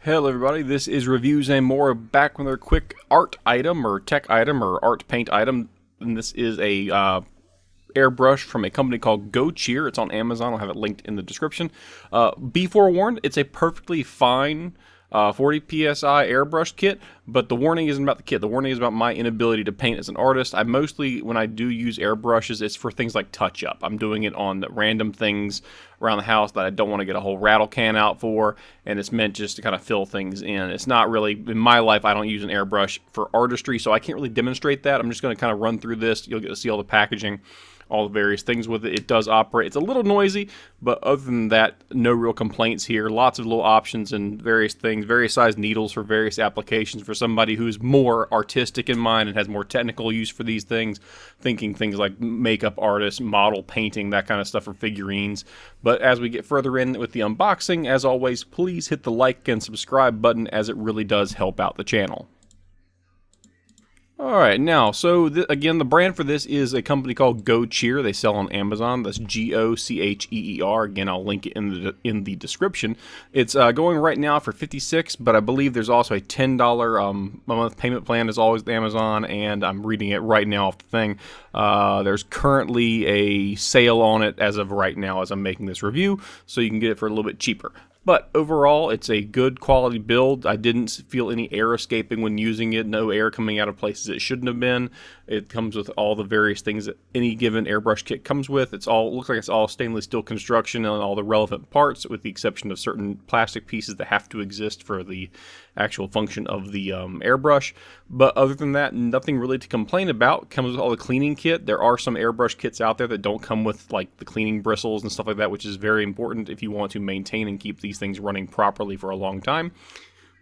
Hello everybody, this is Reviews and More, back with another quick art item or tech item or art paint item. And this is a airbrush from a company called gocheer. It's on Amazon. I'll have it linked in the description. Be forewarned, it's a perfectly fine 40 psi airbrush kit, but the warning isn't about the kit. The warning is about my inability to paint as an artist. I mostly, when I do use airbrushes, it's for things like touch-up. I'm doing it on random things around the house that I don't want to get a whole rattle can out for, and it's meant just to kind of fill things in. It's not really, in my life, I don't use an airbrush for artistry, so I can't really demonstrate that. I'm just going to kind of run through this. You'll get to see all the packaging, all the various things with it. It does operate. It's a little noisy, but other than that, no real complaints here. Lots of little options and various things, various size needles for various applications for somebody who's more artistic in mind and has more technical use for these things, thinking things like makeup artists, model painting, that kind of stuff for figurines. But as we get further in with the unboxing, as always, please hit the like and subscribe button, as it really does help out the channel. Alright, now, so again, the brand for this is a company called gocheer. They sell on Amazon. That's Gocheer. Again, I'll link it in the description. It's going right now for $56, but I believe there's also a $10 a month payment plan, as always, with Amazon, and I'm reading it right now off the thing. There's currently a sale on it as of right now as I'm making this review, so you can get it for a little bit cheaper. But overall, it's a good quality build. I didn't feel any air escaping when using it. No air coming out of places it shouldn't have been. It comes with all the various things that any given airbrush kit comes with. Looks like it's all stainless steel construction and all the relevant parts, with the exception of certain plastic pieces that have to exist for the actual function of the airbrush. But other than that, nothing really to complain about. It comes with all the cleaning kit. There are some airbrush kits out there that don't come with like the cleaning bristles and stuff like that, which is very important if you want to maintain and keep these things running properly for a long time.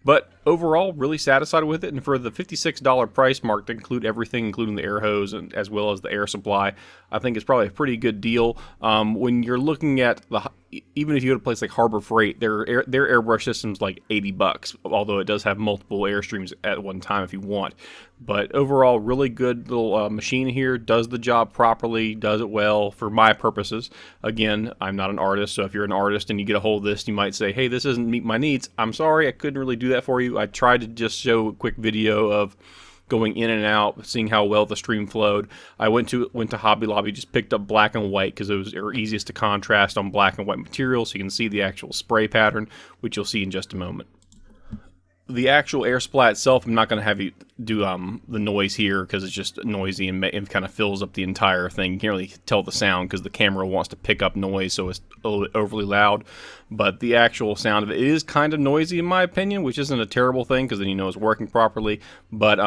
But overall, really satisfied with it, and for the $56 price mark to include everything, including the air hose and as well as the air supply, I think it's probably a pretty good deal. When you're looking at even if you go to a place like Harbor Freight, their airbrush system's like $80, although it does have multiple airstreams at one time if you want. But overall, really good little machine here. Does the job properly, does it well for my purposes. Again, I'm not an artist, so if you're an artist and you get a hold of this, you might say, hey, this doesn't meet my needs. I'm sorry, I couldn't really do that for you. I tried to just show a quick video of going in and out, seeing how well the stream flowed. I went to Hobby Lobby, just picked up black and white because it was easiest to contrast on black and white material, so you can see the actual spray pattern, which you'll see in just a moment. The actual air supply itself, I'm not going to have you do the noise here because it's just noisy and kind of fills up the entire thing. You can't really tell the sound because the camera wants to pick up noise, so it's a little bit overly loud. But the actual sound of it is kind of noisy in my opinion, which isn't a terrible thing because then you know it's working properly. But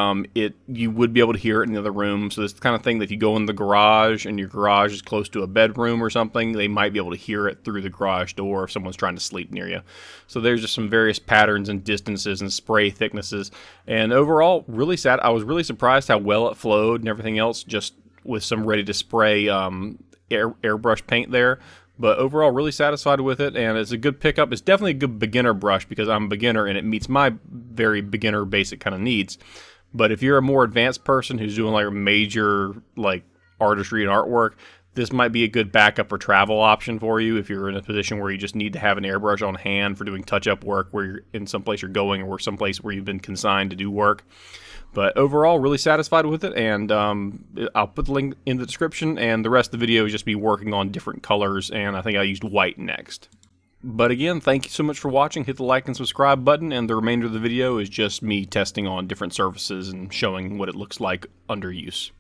you would be able to hear it in the other room. So this is the kind of thing that if you go in the garage and your garage is close to a bedroom or something, they might be able to hear it through the garage door if someone's trying to sleep near you. So there's just some various patterns and distances and spray thicknesses. And overall, really sad. I was really surprised how well it flowed and everything else, just with some ready to spray airbrush paint there. But overall, really satisfied with it, and it's a good pickup. It's definitely a good beginner brush because I'm a beginner and it meets my very beginner basic kind of needs. But if you're a more advanced person who's doing like major like artistry and artwork, this might be a good backup or travel option for you if you're in a position where you just need to have an airbrush on hand for doing touch-up work where you're in some place you're going or someplace where you've been consigned to do work. But overall, really satisfied with it, and I'll put the link in the description, and the rest of the video is just me working on different colors, and I think I used white next. But again, thank you so much for watching. Hit the like and subscribe button, and the remainder of the video is just me testing on different surfaces and showing what it looks like under use.